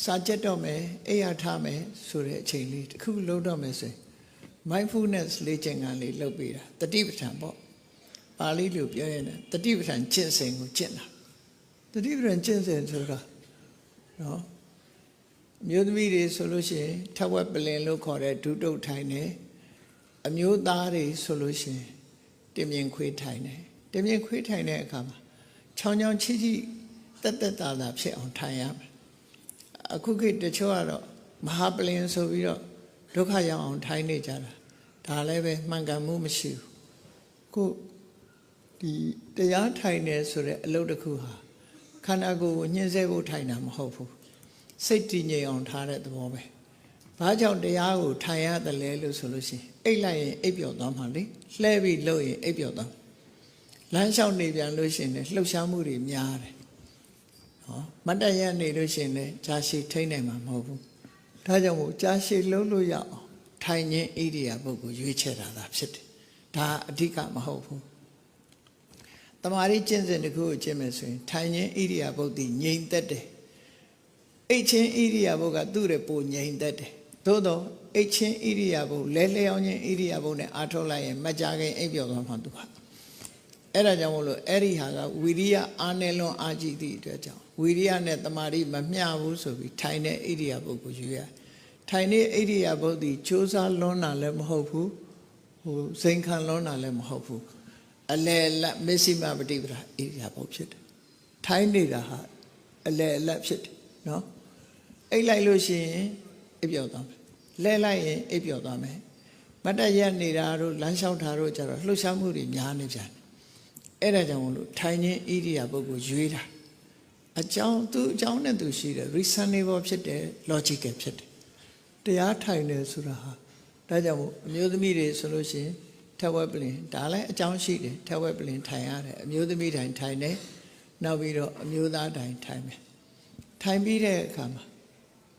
စာကြက်တော့မယ်အိယာထားမယ်ဆိုတဲ့အချိန်လေးတစ်ခုလုံးတော့မယ်ဆိုရင် mindfulness လေ့ကျင့်ခန်းလေးလုပ်ပေးတာတတိပဋ္ဌာန်ပေါ့ပါဠိလိုပြောရင်တတိပဋ္ဌာန်ကျင့်စဉ်ကိုကျင့်တာတတိပဋ္ဌာန်ကျင့်စဉ်ဆိုတာနော်အမျိုးသမီးတွေဆိုလို့ရှိရင်ထဝက်ပလင်လို့ခေါ်တဲ့ဒုတုတ်ထိုင်တယ်အမျိုးသားတွေဆိုလို့ရှိရင်တင်မြင်ခွေးထိုင်တယ်တင်မြင်ခွေးထိုင်တဲ့အခါမှာချောင်းချောင်းချီချီတက်တက်တာတာဖြစ်အောင်ထိုင်ရမယ်အခုခေတ်တချို့ကတော့မဟာပလင်ဆိုပြီးတော့ဒုက္ခရောက်အောင်ထိုင်နေကြတာဒါလည်းပဲမှန်ကန်မှုမရှိဘူးခုဒီတရားထိုင်နေဆိုတဲ့အလုပ်တစ်ခုဟာခန္ဓာကိုယ်ကိုညှင်းဆဲဖို့ထိုင်တာမဟုတ်ဘူးစိတ်တည်ငြိမ်အောင်ထားတဲ့သဘောပဲဘာကြောင့်တရားကိုထိုင်ရတယ်လဲလို့ဆိုလို့ရှိရင်အိတ်လိုက်ရင်အိပ်ပျော်သွားမှာလေလှဲပြီးလှုပ်ရင်အိပ်ပျော်သွားလမ်းလျှောက်နေပြန်လို့ရှိရင်လည်းလှုပ်ရှားမှုတွေများတယ်မတ်တရနေလို့ရှိရင်လည်းကြာရှည်ထိနေမှာမဟုတ်ဘူးဒါကြောင့်မို့ကြာရှည်လုံးလို့ရအောင်ထိုင်ခြင်းဣရိယာပုဂ္ဂိုလ်ရွေးချယ်တာသာဖြစ်တယ်ဒါအဓိကမဟုတ်ဘူးတမာရီကျင့်စဉ်တစ်ခုကိုကျင့်မယ်ဆိုရင်ထိုင်ခြင်းဣရိယာပုဂ္ဂိုလ်ငြိမ်သက်တယ်အိတ်ချင်းဣရိယာပုဂ္ဂိုလ်ကသူ့ရဲ့ပုံငြိမ်သက်တယ်သို့တော့အိတ်ချင်းဣရိယာပုဂ္ဂိုလ်လဲလျောင်းခြင်းဣရိယာပုဂ္ဂိုလ်နဲ့အားထုတ်လိုက်ရင်မကြခင်အိပ်ပျော်သွားမှသူဟာအဲ့ဒါကြောင့်မို့လို့အဲ့ဒီဟာကဝီရိယအားနည်းလွန်အားကြီးသည့်အတွက်ကြောင့်ဝီရိယနဲ့တမာရီမမျှဘူးဆိုပြီးထိုင်တဲ့ဣရိယာပုဂ္ဂိုလ်ယူရထိုင်တဲ့ဣရိယာပုဂ္ဂိုလ်ကြိုးစားလွန်တာလည်းမဟုတ်ဘူးစိန်ခံလွန်တာလည်းမဟုတ်ဘူးအလယ်လက်မစ္စည်းမပฏิပဒါဣရိယာပုဂ္ဂိုလ်ဖြစ်တယ်ထိုင်နေတာဟာအလယ်လက်ဖြစ်တယ်နော်အိတ်လိုက်လို့ရှိရင်အိပ်ပျော်သွားမယ်လဲလိုက်ရင်အိပ်ပျော်သွားမယ်မတ်တရက်နေတာတို့လမ်းလျှောက်တာတို့ကြတော့လှုပ်ရှားမှုတွေများနေပြန်အဲ့ဒါကြောင့်မလို့ထိုင်ခြင်းဣရိယာပုဂ္ဂိုလ်ရွေးတာအကြောင်းသူအကြောင်းနဲ့သူရှိတယ် reasonable ဖြစ်တယ် logical ဖြစ်တယ်တရားထိုင်တယ်ဆိုတာဟာဒါကြောင့်မို့အမျိုးသမီးတွေဆိုလို့ရှိရင်ထဝက်ပလင်ဒါလည်းအကြောင်းရှိတယ်ထဝက်ပလင်ထိုင်ရတယ်အမျိုးသမီးတိုင်းထိုင်တယ်နောက်ပြီးတော့အမျိုးသားတိုင်းထိုင်မယ်ထိုင်ပြီးတဲ့အခါမှာ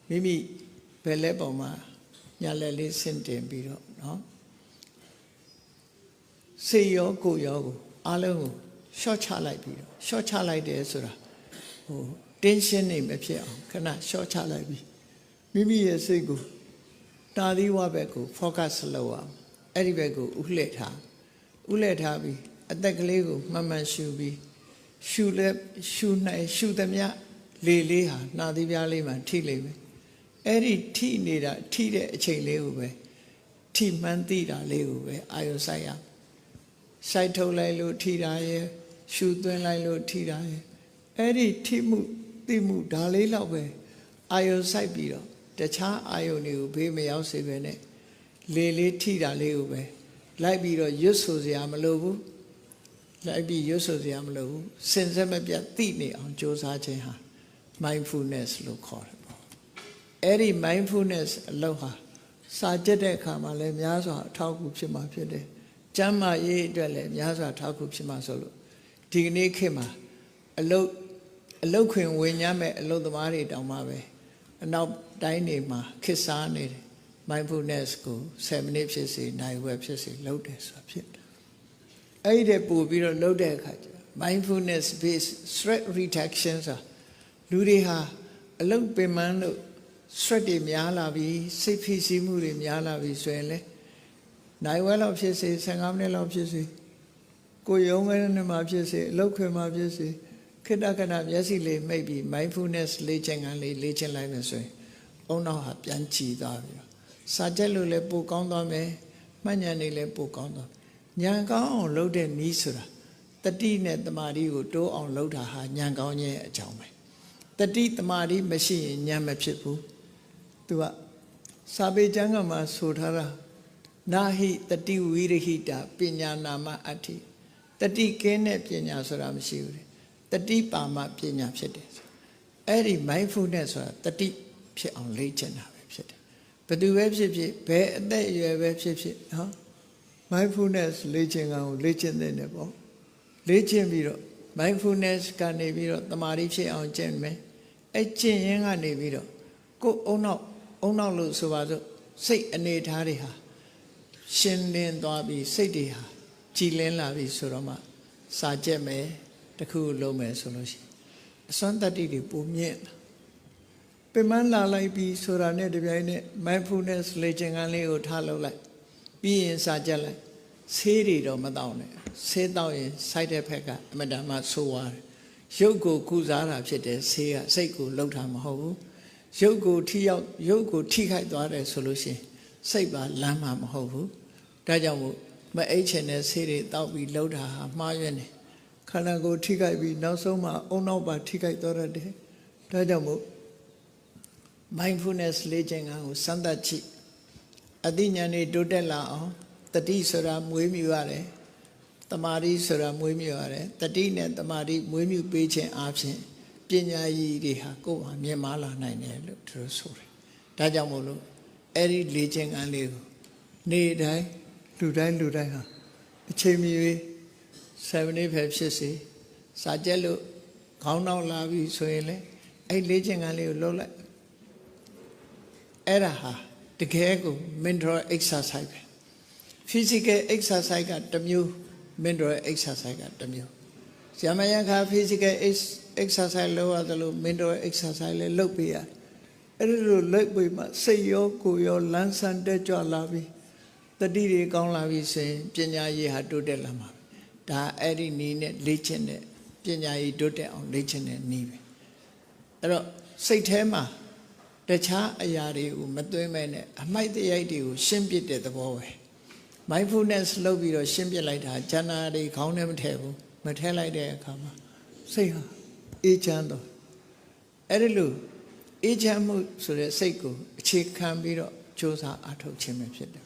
မိမိဘယ်လက်ပေါ်မှာညာလက်လေးဆင့်တင်ပြီးတော့နော်စေရောကိုရောကိုအားလုံးကိုရှော့ချလိုက်ပြီးတော့ရှော့ချလိုက်တယ်ဆိုတာတင်းရှင်းနေမဖြစ်အောင်ခဏရှော့ချလိုက်ပြီးမိမိရဲ့စိတ်ကိုတာသီဝဘက်ကို focus လုပ်အောင်အဲ့ဒီဘက်ကိုဥလှည့်ထားပြီးအသက်ကလေးကိုမှန်မှန်ရှူပြီးရှူလဲရှူနိုင်ရှူသမျှလေလေးဟာနှာသီးပြားလေးမှာထိလိမ့်မယ်အဲ့ဒီထိနေတာထိတဲ့အချိန်လေးကိုပဲထိမှန်းသိတာလေးကိုပဲအာရုံစိုက်ရစိုက်ထုတ်လိုက်လို့ထိတာရဲ့ရှူသွင်းလိုက်လို့ထိတာရဲ့အဲ့ဒီထိမှုသိမှုဒါလေးတော့ပဲအာယုံစိုက်ပြီးတော့တခြားအာယုံတွေကိုဘေးမရောက်စေပဲနဲ့လေလေးထိတာလေးကိုပဲလိုက်ပြီးတော့ရွတ်ဆိုစရာမလိုဘူးလိုက်ပြီးရွတ်ဆိုစရာမလိုဘူးစင်စက်မပြတ်သိနေအောင်ကြိုးစားခြင်းဟာ mindfulness လို့ခေါ်တယ်ပေါ့အဲ့ဒီ mindfulness အလုပ်ဟာစာကြည့်တဲ့အခါမှာလည်းများစွာအထောက်အကူဖြစ်မှာဖြစ်တယ်ကျမ်းမာရေးအတွက်လည်းများစွာထောက်ကူဖြစ်မှာဆိုလို့ဒီကနေ့ခေတ်မှာအလုတ်ခွင်ဝင်ညမဲ့အလုတ်သမားတွေတောင်မှပဲအနောက်တိုင်းတွေမှာခေတ်စားနေတယ် mindfulness ကို7 မိနစ်ဖြစ်စေနိုင်ဝက်ဖြစ်စေလုပ်တယ်ဆိုတာဖြစ်တယ်အဲ့ဒီပို့ပြီးတော့လုပ်တဲ့အခါကျ mindfulness based stress reduction ဆိုတာလူတွေဟာအလုတ်ပင်ပန်းလို့ stress တွေများလာပြီးစိတ်ဖိစီးမှုတွေများလာပြီးဆိုရင်လေနိုင်ဝက်လောက်ဖြစ်စေ15မိနစ်လောက်ဖြစ်စေကိုရုံးကနေမှဖြစ်စေအလုပ်ခွင်မှာဖြစ်စေခိတ္တခဏမျက်စိလေးမိတ်ပြီး mindfulness လေ့ကျင့်ခန်းလေးလေ့ကျင့်လိုက်မယ်ဆိုရင်အုံနောက်ဟာပြန်ကြည်သွားပြီစာကြက်လို့လည်းပိုကောင်းသွားမယ်မှတ်ဉာဏ်တွေလည်းပိုကောင်းသွားဉာဏ်ကောင်းအောင်လုပ်တဲ့နည်းဆိုတာတတိနဲ့တမာတိကိုတိုးအောင်လုပ်တာဟာဉာဏ်ကောင်းခြင်းအကြောင်းပဲတတိတမာတိမရှိရင်ဉာဏ်မဖြစ်ဘူးသူကစာပေကျမ်းကမှာဆိုထားတာနာဟိတတိဝိရဟိတာပညာနာမအဋ္ဌိတတိကင်းတဲ့ပညာဆိုတာမရှိဘူးလေတတိပါမပညာဖြစ်တယ်အဲ့ဒီ mindfulness ဆိုတာတတိဖြစ်အောင်လေ့ကျင့်တာပဲဖြစ်တယ်ဘယ်သူပဲဖြစ်ဖြစ်ဘယ်အသက်အရွယ်ပဲဖြစ်ဖြစ်နော် mindfulness လေ့ကျင့်ကောင်ကိုလေ့ကျင့်တဲ့နေပေါ့လေ့ကျင့်ပြီးတော့ mindfulness ကနေပြီးတော့တမာတိဖြစ်အောင်ကျင့်မယ်အဲ့ကျင့်ရင်းကနေပြီးတော့ကိုယ်အုံနောက်လို့ဆိုပါစို့စိတ်အနေထားတွေဟာရှင်းလင်းသွားပြီးစိတ်တွေဟာကြည်လင်းလာပြီဆိုတော့မှစာကြက်မယ်တခုလုံးမယ်ဆိုလို့ရှိရင်အစွမ်းတတ္တိတွေပုံမြင့် ပင်မလာလိုက်ပြီးဆိုတာနဲ့တပြိုင်နက် mindfulness လေ့ကျင့်ခန်းလေးကိုထားလုပ်လိုက်ပြီးရင်စာကြက်လိုက်ဆေးတွေတော့မတောင်းနဲ့ဆေးတောင်းရင် side effect ကအမှန်တမ်းမှဆိုးသွားတယ်ရုပ်ကိုကုစားတာဖြစ်တယ်ဆေးကစိတ်ကိုလှုပ်တာမဟုတ်ဘူးရုပ်ကိုထိခိုက်သွားတယ်ဆိုလို့ရှိရင်စိတ်ပါလမ်းမှာမဟုတ်ဘူးဒါကြောင့်မို့မအိတ်ချင်တဲ့ဆေးတွေတောက်ပြီးလှုပ်တာဟာမှားရွံ့တယ်ခန္ဓာကိုယ်ထိခိုက်ပြီးနောက်ဆုံးမှာအုံနောက်ပါထိခိုက်သွားတယ်ဒါကြောင့်မို့ mindfulness လေ့ကျင့်ခန်းကိုစမ်းသပ်ကြည့်အသိဉာဏ်တွေတိုးတက်လာအောင်တတိဆိုတာမွေးမြူရတယ်တမာတိဆိုတာမွေးမြူရတယ်တတိနဲ့တမာတိမွေးမြူပေးခြင်းအပြင်ပညာရည်တွေဟာကိုယ်ဟာမြင်မာလာနိုင်တယ်လို့သူတို့ဆိုတယ်ဒါကြောင့်မို့လို့အဲ့ဒီလေ့ကျင့်ခန်းလေးကိုနေ့တိုင်းလူတိုင်းဟာအချိန်မီ7 နေ့ပဲဖြစ်စေစာကြက်လို့ခေါင်းနောက်လာပြီဆိုရင်လေအဲ့လေ့ကျင့်ခန်းလေးကိုလုပ်လိုက်အဲ့ဒါဟာတကယ်ကို mental exercise ပဲ physical exercise ကတစ်မျိုး mental exercise ကတစ်မျိုးဇာမယခါ physical exercise လုပ်ရတယ်လို့ mental exercise လည်းလုပ်ပေးရအဲ့ဒီလိုလုပ်ပေးမှစိတ်ရောကိုယ်ရောလန်းဆန်းတက်ကြွလာပြီတတိတွေကောင်းလာပြီဆိုရင်ပညာရည်ဟာတိုးတက်လာမှာဒါအဲ့ဒီနည်းနဲ့လေ့ကျင့်တဲ့ပညာရည်တိုးတက်အောင်လေ့ကျင့်တဲ့နည်းပဲအဲ့တော့စိတ်ထဲမှာတခြားအရာတွေကိုမသွင်းမဲနဲ့အမိုက်တရိုက်တွေကိုရှင်းပစ်တဲ့သဘောပဲ mindfulness လုပ်ပြီးတော့ရှင်းပစ်လိုက်တာဉာဏ်တွေခေါင်းထဲမထည့်ဘူးမထည့်လိုက်တဲ့အခါမှာစိတ်ဟာအေးချမ်းတော့အဲ့ဒီလိုအေးချမ်းမှုဆိုတဲ့စိတ်ကိုအခြေခံပြီးတော့ကြိုးစားအားထုတ်ခြင်းပဲဖြစ်တယ်